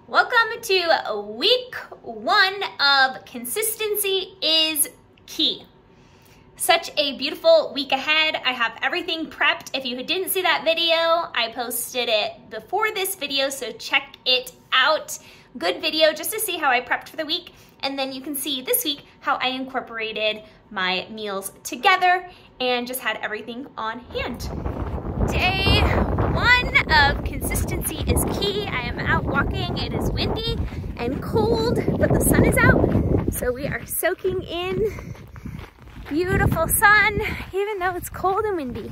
Welcome to week 1 of Consistency is Key. Such a beautiful week ahead. I have everything prepped. If you didn't see that video, I posted it before this video, so check it out. Good video just to see how I prepped for the week, and then you can see this week how I incorporated my meals together and just had everything on hand. Day 1 of Consistency is Key. I am out walking. It is windy and cold, but the sun is out, so we are soaking in beautiful sun, even though it's cold and windy,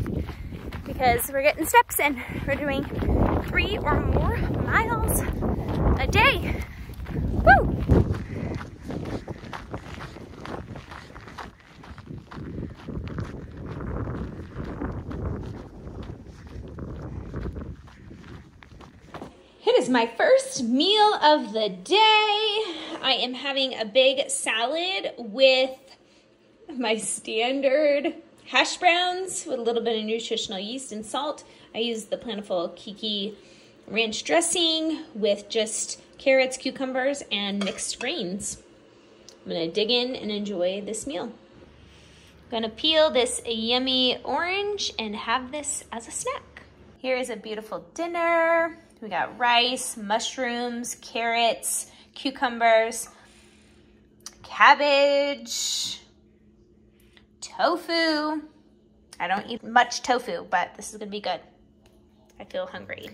because we're getting steps in. We're doing 3 or more miles a day. Woo! It is my first meal of the day. I am having a big salad with my standard hash browns with a little bit of nutritional yeast and salt. I used the Plentiful Kiki ranch dressing with just carrots, cucumbers, and mixed greens. I'm gonna dig in and enjoy this meal. I'm gonna peel this yummy orange and have this as a snack. Here is a beautiful dinner. We got rice, mushrooms, carrots, cucumbers, cabbage, tofu. I don't eat much tofu, but this is gonna be good. I feel hungry.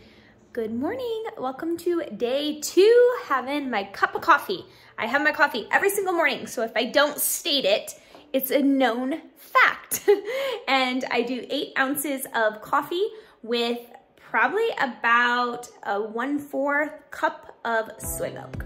Good morning, welcome to day 2, having my cup of coffee. I have my coffee every single morning, so if I don't state it, it's a known fact. And I do 8 ounces of coffee with probably about a 1/4 cup of soy milk.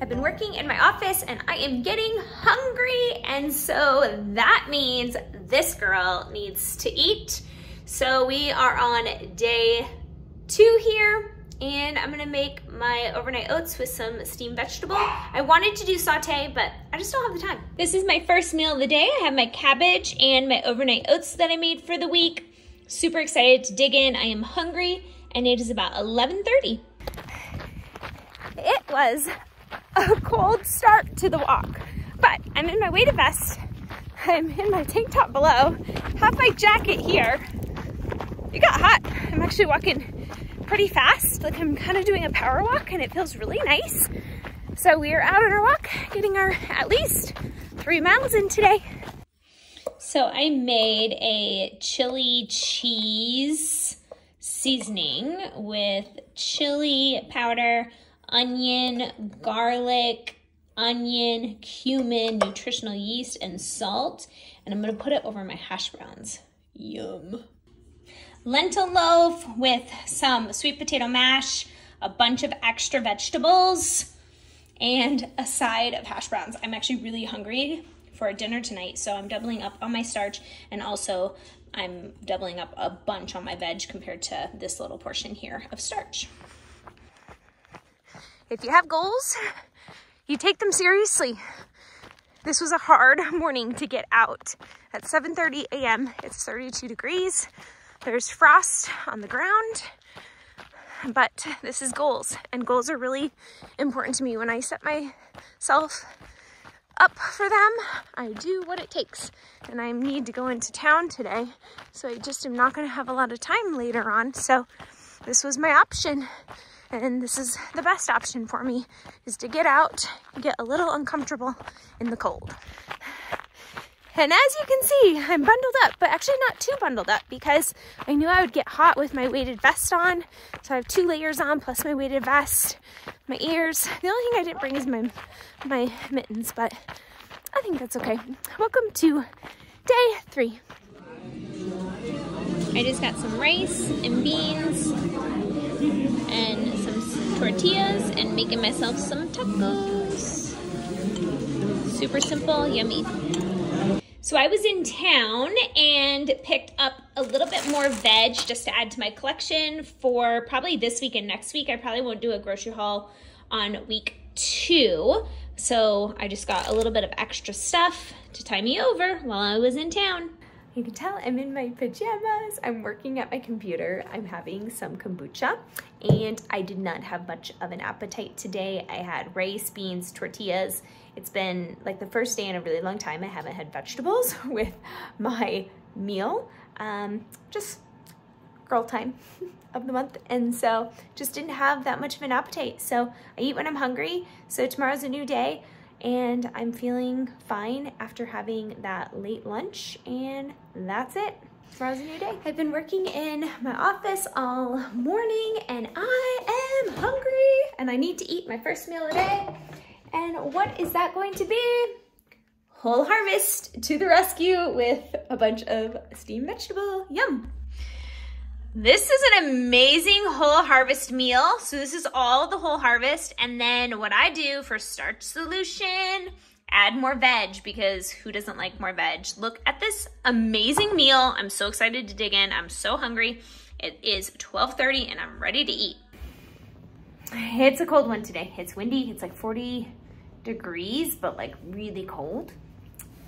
I've been working in my office and I am getting hungry, and so that means this girl needs to eat. So we are on day 2 here, and I'm gonna make my overnight oats with some steamed vegetable. I wanted to do saute, but I just don't have the time. This is my first meal of the day. I have my cabbage and my overnight oats that I made for the week. Super excited to dig in. I am hungry, and it is about 11:30. It was a cold start to the walk, but I'm in my weighted vest. I'm in my tank top below, have my jacket here. It got hot. I'm actually walking pretty fast, like I'm kind of doing a power walk, and it feels really nice. So we are out on our walk, getting our at least 3 miles in today. So I made a chili cheese seasoning with chili powder, onion, garlic, onion, cumin, nutritional yeast, and salt. And I'm gonna put it over my hash browns. Yum. Lentil loaf with some sweet potato mash, a bunch of extra vegetables, and a side of hash browns. I'm actually really hungry for dinner tonight, so I'm doubling up on my starch, and also I'm doubling up a bunch on my veg compared to this little portion here of starch. If you have goals, you take them seriously. This was a hard morning to get out. At 7:30 a.m., it's 32 degrees. There's frost on the ground, but this is goals, and goals are really important to me. When I set myself up for them, I do what it takes, and I need to go into town today, so I just am not gonna have a lot of time later on, so this was my option. And this is the best option for me, is to get out and get a little uncomfortable in the cold. And as you can see, I'm bundled up, but actually not too bundled up, because I knew I would get hot with my weighted vest on. So I have 2 layers on plus my weighted vest, my ears. The only thing I didn't bring is my mittens, but I think that's okay. Welcome to day 3. I just got some rice and beans and some tortillas and making myself some tacos. Super simple, yummy. So I was in town and picked up a little bit more veg just to add to my collection for probably this week and next week. I probably won't do a grocery haul on week 2. So I just got a little bit of extra stuff to tie me over while I was in town. You can tell I'm in my pajamas. I'm working at my computer. I'm having some kombucha, and I did not have much of an appetite today. I had rice, beans, tortillas. It's been like the first day in a really long time I haven't had vegetables with my meal. Just girl time of the month, and so just didn't have that much of an appetite. So I eat when I'm hungry. So tomorrow's a new day, and I'm feeling fine after having that late lunch, and that's it. Tomorrow's a new day. I've been working in my office all morning, and I am hungry, and I need to eat my first meal of the day. And what is that going to be? Whole Harvest to the rescue with a bunch of steamed vegetable. Yum. This is an amazing Whole Harvest meal. So this is all the Whole Harvest. And then what I do for starch solution, add more veg, because who doesn't like more veg? Look at this amazing meal. I'm so excited to dig in. I'm so hungry. It is 12:30 and I'm ready to eat. It's a cold one today. It's windy. It's like 40 degrees, but like really cold.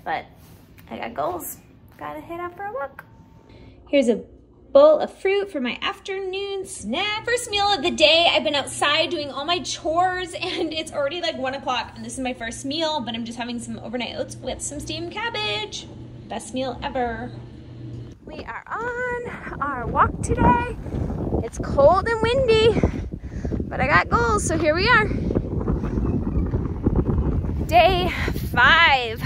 But I got goals. Gotta head out for a walk. Here's a bowl of fruit for my afternoon snack. First meal of the day. I've been outside doing all my chores, and it's already like 1 o'clock, and this is my first meal, but I'm just having some overnight oats with some steamed cabbage. Best meal ever. We are on our walk today. It's cold and windy, but I got goals, so here we are. Day 5.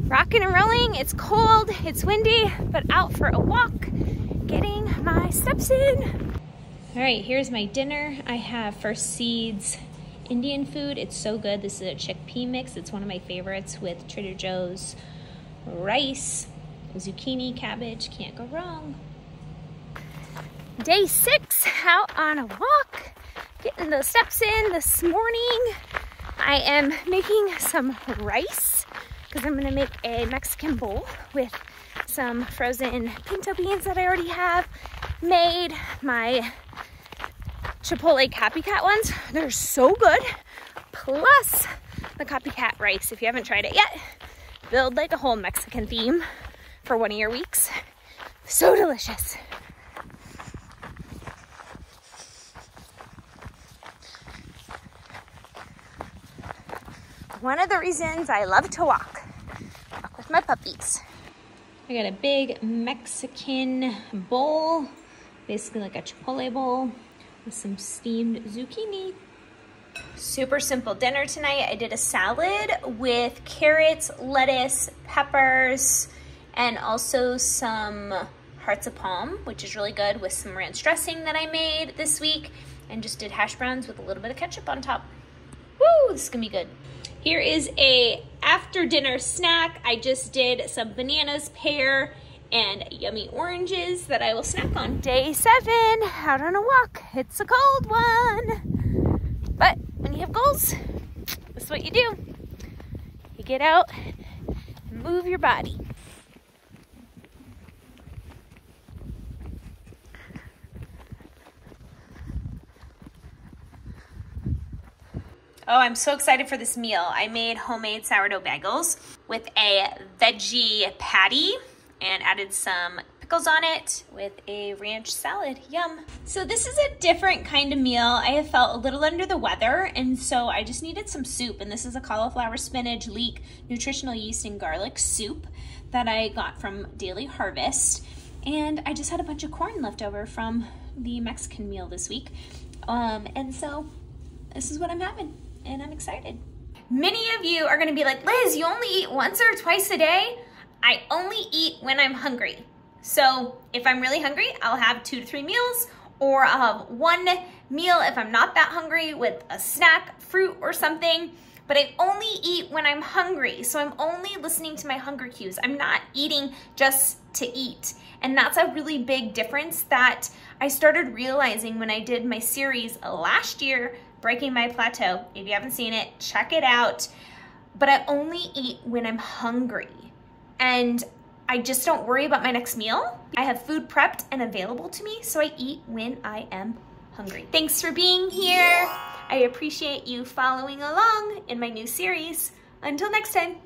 Rocking and rolling. It's cold, it's windy, but out for a walk, getting my steps in. All right, here's my dinner. I have First Seeds Indian food. It's so good. This is a chickpea mix. It's one of my favorites with Trader Joe's rice, zucchini, cabbage. Can't go wrong. Day 6, out on a walk, getting the steps in this morning. I am making some rice because I'm gonna make a Mexican bowl with some frozen pinto beans that I already have made. My Chipotle copycat ones, they're so good. Plus the copycat rice, if you haven't tried it yet, build like a whole Mexican theme for one of your weeks. So delicious. One of the reasons I love to walk with my puppies. I got a big Mexican bowl, basically like a Chipotle bowl with some steamed zucchini. Super simple dinner tonight. I did a salad with carrots, lettuce, peppers, and also some hearts of palm, which is really good, with some ranch dressing that I made this week, and just did hash browns with a little bit of ketchup on top. Woo, this is gonna be good. Here is a after dinner snack. I just did some bananas, pear, and yummy oranges that I will snack on. Day 7, out on a walk. It's a cold one. But when you have goals, this is what you do. You get out and move your body. Oh, I'm so excited for this meal. I made homemade sourdough bagels with a veggie patty and added some pickles on it with a ranch salad. Yum. So this is a different kind of meal. I have felt a little under the weather, and so I just needed some soup. And this is a cauliflower, spinach, leek, nutritional yeast, and garlic soup that I got from Daily Harvest. And I just had a bunch of corn left over from the Mexican meal this week. And so this is what I'm having, and I'm excited. Many of you are gonna be like, Liz, you only eat once or twice a day? I only eat when I'm hungry. So if I'm really hungry, I'll have 2 to 3 meals, or I'll have 1 meal if I'm not that hungry with a snack, fruit or something. But I only eat when I'm hungry. So I'm only listening to my hunger cues. I'm not eating just to eat. And that's a really big difference that I started realizing when I did my series last year, Breaking My Plateau. If you haven't seen it, check it out. but I only eat when I'm hungry. And I just don't worry about my next meal. I have food prepped and available to me, so I eat when I am hungry. Thanks for being here. I appreciate you following along in my new series. Until next time.